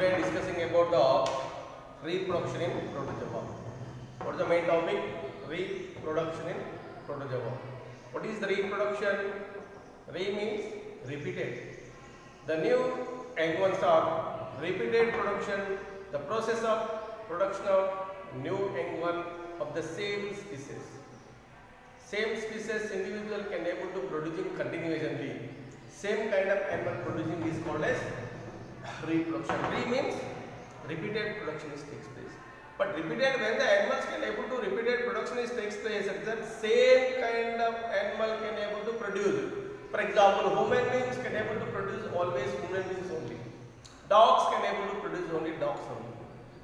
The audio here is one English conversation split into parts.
Today discussing about the reproduction in protozoa. What is the main topic? Reproduction in protozoa. What is the reproduction? Re means repeated. The new young ones are repeated production, the process of production of new young one of the same species. Same species individual can able to producing continuously. Same kind of animal producing is called as reproduction. Re means repeated production is takes place. But repeated, when the animals can able to repeated production is takes place, the same kind of animal can able to produce. For example, human beings can able to produce always human beings only. Dogs can able to produce only dogs only.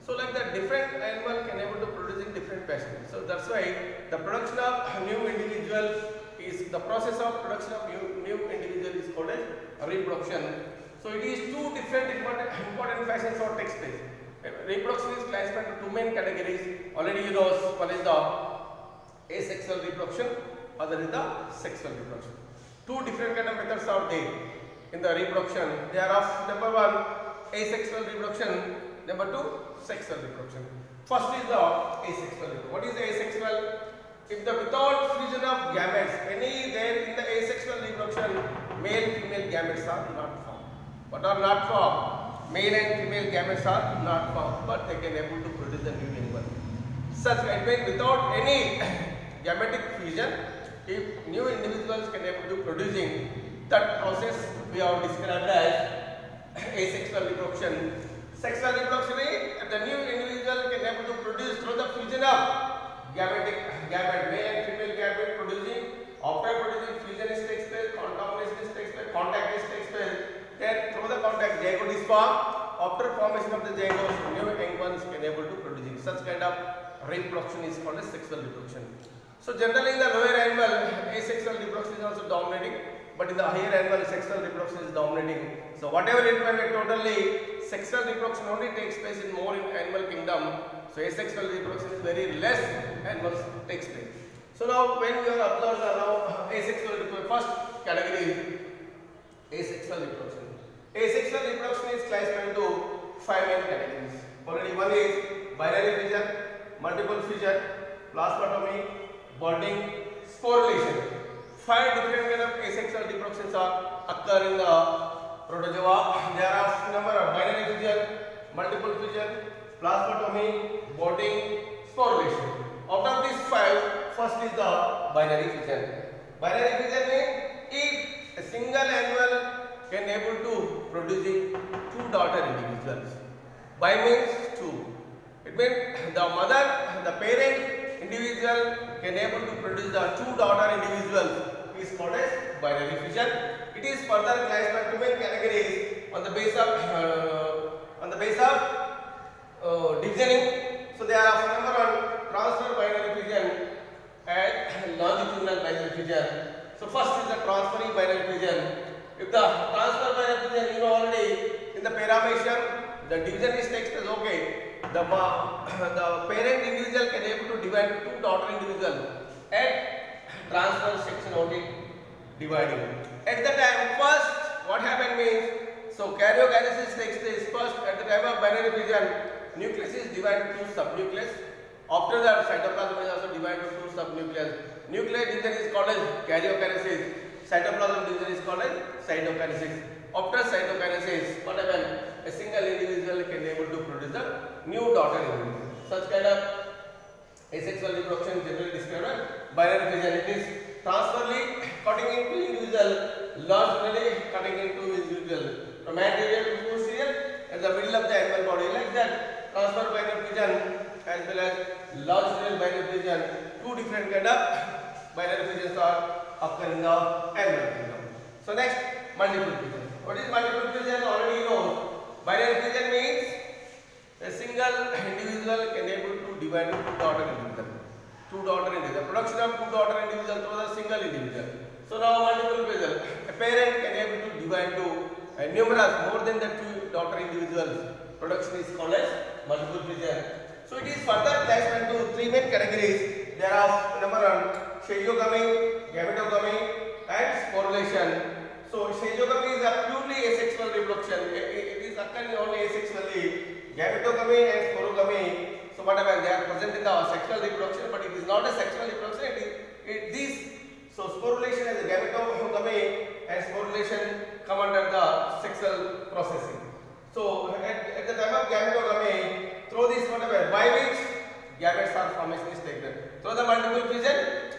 So like that, different animal can able to produce in different fashion. So that's why the production of new individual is the process of production of new individual is called as reproduction. So it is two different important fashions or takes place. Reproduction is classified into two main categories. Already you know, one is the asexual reproduction, other is the sexual reproduction. Two different kind of methods are there in the reproduction. They are of number one, asexual reproduction, number two, sexual reproduction. First is the asexual reproduction. What is the asexual? If the without fusion of gametes, any there in the asexual reproduction, male female gametes are not formed. What are not formed? Male and female gametes are not formed, but they can able to produce the new young one. Such and when without any gametic fusion, if new individuals can able to producing, that process we have described as asexual reproduction. Sexual reproduction is the new individual can able to produce through the fusion of gamete, male and female gamete producing. After producing, fusion is takes place, contamination is takes place, contact is takes place. Then through the contact, zygote is formed. After formation of the zygote, new young ones can able to producing. Such kind of reproduction is called as sexual reproduction. So generally in the lower animal, asexual reproduction is also dominating, but in the higher animal, sexual reproduction is dominating. So whatever it may be, totally sexual reproduction only takes place in more in animal kingdom. So asexual reproduction is very less animals takes place. So now when we are observed now asexual reproduction, first category is asexual reproduction. Asexual reproduction is classified into five main categories. Already one is binary fission, multiple fission, plasmatomy, bonding, sporulation. Five different kind of asexual reproductions are occur in the protozoa. There are number of binary fission, multiple fission, plasmatomy, bonding, sporulation. Out of these five, first is the binary fission. Binary fission means if a single animal can able to producing two daughter individuals. Bi means two. It means the mother, the parent individual can able to produce the two daughter individuals is called as binary fission. It is further classified into main categories on the base of divisioning. So there are number one, transfer binary fission and longitudinal binary fission. So first is the transferring binary fission. If the transfer binary fission, you know already in the paramecium, the division is takes place. Okay. The parent individual can able to divide into two daughter individual at transfer section only dividing. At the time first what happened means, so karyokinesis takes place first at the time of binary fission, nucleus is divided into subnucleus. After that cytoplasm is also divided into subnucleus. Nuclear division is called as karyokinesis. Cytoplasm division is called as cytokinesis. After cytokinesis, what happens? A single individual can able to produce a new daughter individual. Such kind of asexual reproduction generally described as binary fission. It is transferally cutting into individual, longitudinally cutting into individual, from anterior to posterior at the middle of the animal body. Like that, transfer binary fission as well as longitudinal binary fission. Two different kind of binary fissions are occurring in the animal kingdom. So next, multiple fission. What is multiple fission? Already you know. Binary fission means a single individual can able to divide into two daughter individual. Two daughter individual. Production of two daughter individual through the single individual. So now multiple fission. A parent can able to divide to numerous more than the two daughter individuals. Production is called as multiple fission. So it is further classified into three main categories. There are number one, stereogamy, gametogamy, and sporulation. So stereogamy is a purely asexual reproduction. It is is occurring only asexually. Gametogamy and sporogamy, so whatever they are present in the sexual reproduction, but it is not a sexual reproduction. So sporulation as a gametogamy and sporulation come under the sexual processing. So at the time of gametogamy, through this whatever by which gametes are formation is taken. Through the multiple fission,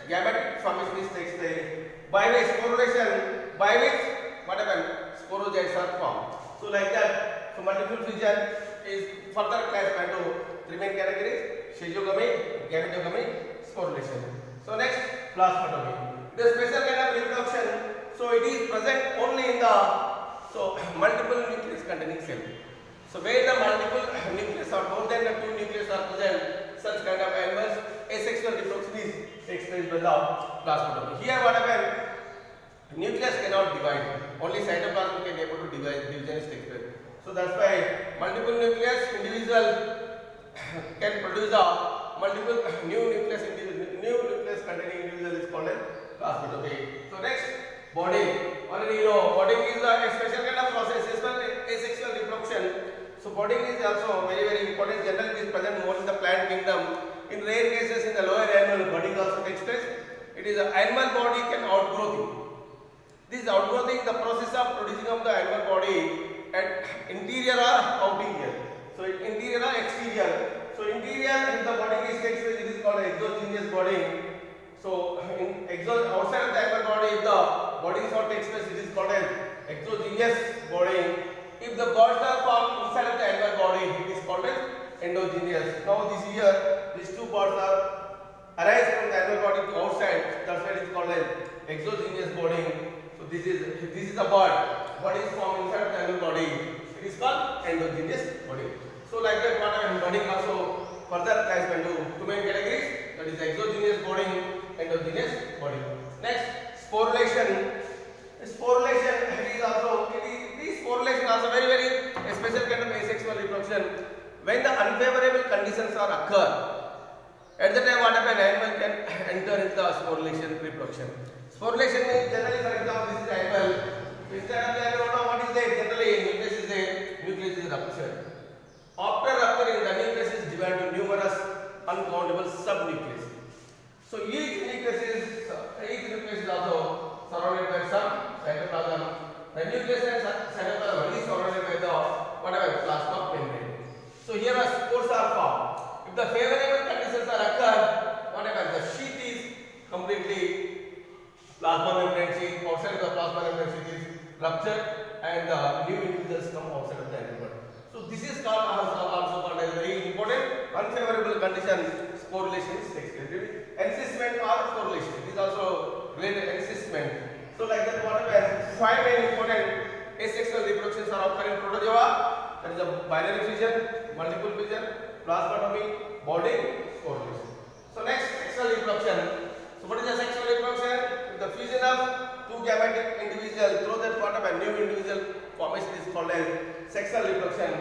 gametic formation is takes place. By which sporulation, by which whatever sporogytes are formed. So like that, so multiple fission is further classified into three main categories: schizogamy, gametogamy, sporulation. So next, plasmadomy. The special kind of reproduction. So it is present only in the multiple nucleus containing cell. So where the multiple nucleus or more than the two nucleus are present, such kind of animals, asexual reproduction is takes place by the plasmadomy. Here whatever nucleus cannot divide, only cytoplasm can able to divide, division is takes place. So that's why multiple nucleus individual can produce a multiple new nucleus containing individual is called as plasmadomy. So next, budding. Already you know budding is a special kind of process, asexual reproduction. So budding is also very important. Generally it is present more in the plant kingdom. In rare cases in the lower animal, budding also takes place. It is an animal body can outgrow thing. This outgrowing the process of producing of the animal body at interior or outerior. So interior or exterior. So interior if the budding is takes place, it is called exogenous budding. So in outside of the animal body, if the budding sort takes place, it is called as exogenous budding. If the buds are formed inside of the animal body, it is called as endogenous. Now this here, these two buds are arise from the animal body to outside. That's why it is called as exogenous budding. So this is a bud. What is formed inside of the animal body? It is called endogenous budding. So like that, what budding also further classified into two main categories. That is exogenous budding, endogenous budding. Next, sporulation. Sporulation is also this sporulation also very special kind of asexual reproduction. When the unfavorable conditions are occur, at the time what happen, animal can enter into the sporulation reproduction. Sporulation means generally, for example, this is animal. Instead of the animal, what is there? Generally, nucleus is ruptured. After rupturing, the nucleus is divided into numerous uncountable subnucleus. So each nucleus is also surrounded by some cytoplasm. The nucleus and cytoplasm is surrounded by the whatever plasma membrane. So here a spores are formed. If the favorable conditions are occur, whatever the sheath is completely plasma membrane sheath, outside of the plasma membrane sheath is ruptured and the new individuals come outside of the animal. So this is called also called as very important unfavorable condition. Sporulation takes place. Encystment or sporulation is also related encystment. So like that, whatever five main important asexual reproductions are occurring in protozoa. That is a binary fission, multiple fission, plasmadomy, budding, sporulation. So next, sexual reproduction. So what is the sexual reproduction? The fusion of two gametic individuals through that whatever new individual formation is called as sexual reproduction.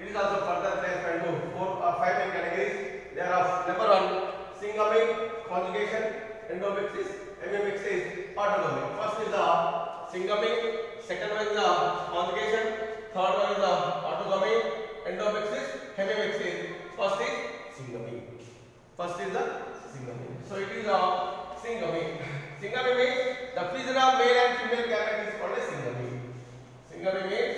It is also further classified into four or five main categories. They are of number one, syngamy, conjugation, endomixis, hemimixis, autogamy. First is the syngamy, second one is the conjugation, third one is the autogamy, endomixis, hemimixis. First is syngamy. So it is a syngamy. Syngamy means the fusion of male and female gamete is called as syngamy. Syngamy means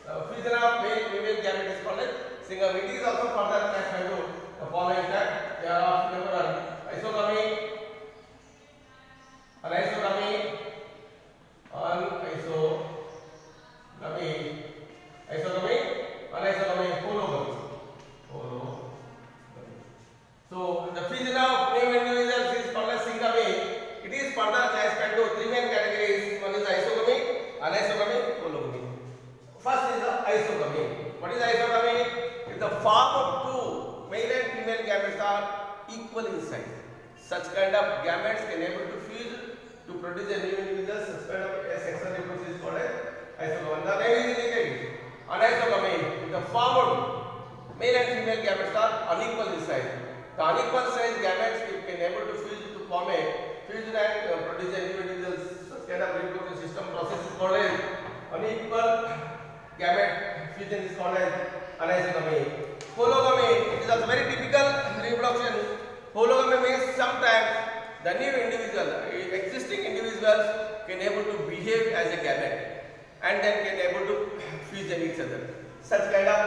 the fusion of male and female gamete is called as syngamy. It is also further classified into the following type. They are of number one, isogamy, anisogamy, hologamy. So the fusion of new individuals is called as syngamy. It is further classified into three main categories. One is isogamy, anisogamy, hologamy. First is the isogamy. What is isogamy? If the form of two male and female gametes are equal in size, such kind of gametes can able to fuse to produce a new individual. Such kind of sexual reproduction is called as isogamy. The name is indicated. Anisogamy. If the form of male and female gametes are unequal in size, the unequal size gametes can able to fuse to form a fuse and produce a new individual. Such kind of reproduction system process is called as unequal gamete fusion is called as anisogamy. Hologamy, it is also very typical reproduction. Hologamy means sometimes the new individual, existing individuals can able to behave as a gamete and then can able to fusion each other. Such kind of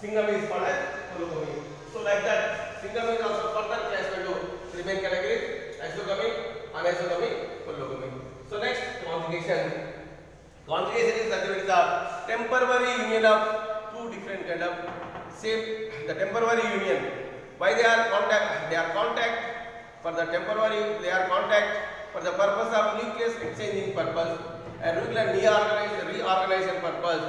syngamy is called as hologamy. So like that, syngamy is also further classified to three main categories: exogamy, anisogamy, hologamy. So next, conjugation. Conjugation is nothing but the temporary union of two different kind of same. The temporary union. Why they are contact? They are contact for the temporary. They are contact for the purpose of nucleus exchanging purpose and regular reorganization purpose.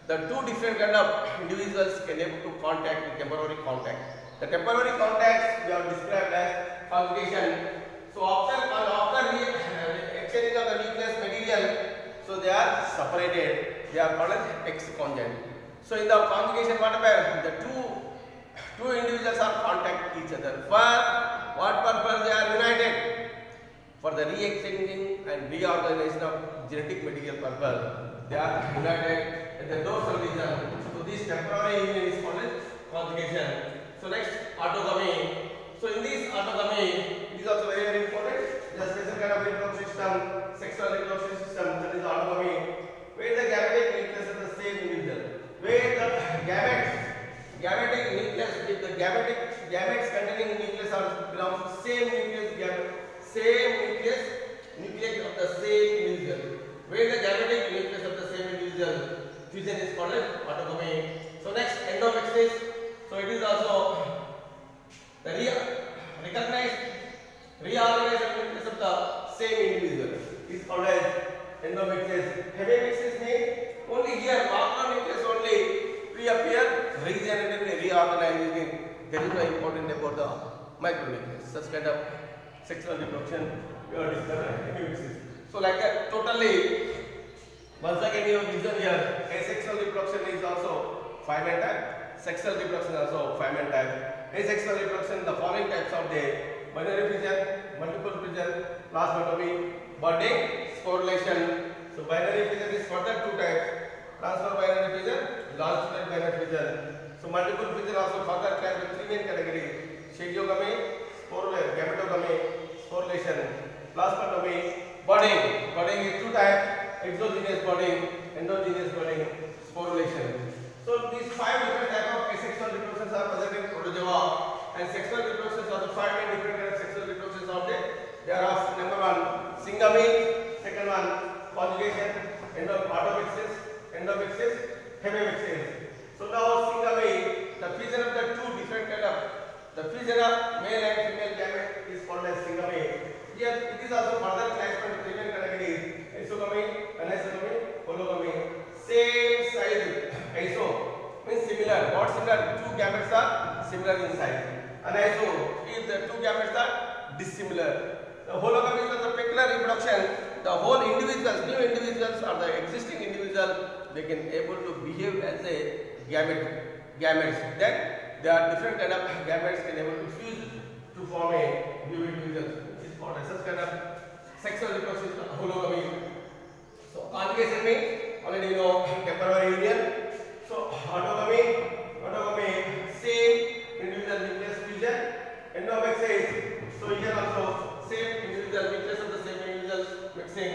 The two different kind of individuals can able to contact the temporary contact. The temporary contacts we have described as conjugation. So after exchanging of the nucleus material, so they are separated. They are called as ex-conjugate. So in the conjugation, what about the two individuals are contact each other. For what purpose they are united? For the re-exchanging and reorganization of genetic material purpose. They are united at the dorsal region. So this temporary union is called as conjugation. So next, autogamy. So in this autogamy, it is also very, very important. The special kind of reproduction system, sexual reproduction system, that is autogamy, where the gametic nucleus is the same individual. Where the gametic nucleus, if the gametes containing nucleus are belongs to same nucleus of the same individual. Where the gametic nucleus of the same individual, fusion is called as autogamy. So next, endomixis. So it is also the recognized reorganized nucleus of the same individual is called as endomixis. Hemimixis means only here macronucleus only reappear, regenerated, reorganizing. There is no important about the micronucleus. Such kind of sexual reproduction we are discussing hemimixis. So like that, totally. Once again, you vision here. Asexual reproduction is also 5-man type. Sexual reproduction is also 5-man type. Asexual reproduction, the following types of the binary fission, multiple fission, plasmatomy, budding, sporulation. So binary fission is further 2 types: transfer binary fission, longitudinal binary fission. So multiple fission also further classed with 3 main categories: stereogamy, gametogamy, sporulation, plasmatomy, budding. Budding is 2 types: exogenous budding, endogenous budding, sporulation. So these 5 different types of asexual reproductions are present in protozoa, and sexual reproductions are the 5 main different kinds of sexual reproductions of it. They are of number 1 syngamy, second one conjugation, automixis, endomixis, hemimixis. So now syngamy, the fusion of the 2 different kind of the fusion of male and female gamete is called as syngamy. Here it is also further classified into 3 main categories: exogamy, anisogamy, hologamy. Same size. Iso means similar. What similar? 2 gametes are similar in size. Aniso is the 2 gametes are dissimilar. The hologamy is the peculiar reproduction. The whole individuals, new individuals or the existing individual, they can able to behave as a gametes. Then there are different kind of gametes can able to fuse to form a new individual. It's called as such kind of sexual reproduction, hologamy. So conjugation means already you know temporary union. So autogamy, same individual nucleus fusion. Endomixis, so here also same individual nucleus of the same individual mixing.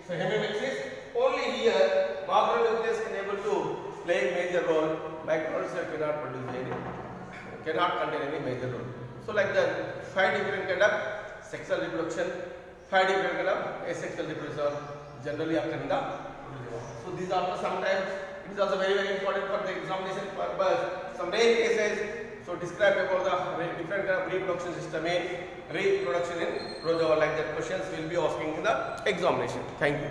So hemimixis, only here macronucleus can able to play a major role. Micronucleus cannot contain any major role. So like that, 5 different kind of sexual reproduction, 5 different kind of asexual reproduction generally occur in the protozoa. So these are sometimes it is also very, very important for the examination purpose. Some rare cases, so describe about the different kind of reproduction system in protozoa, like that questions will be asking in the examination. Thank you.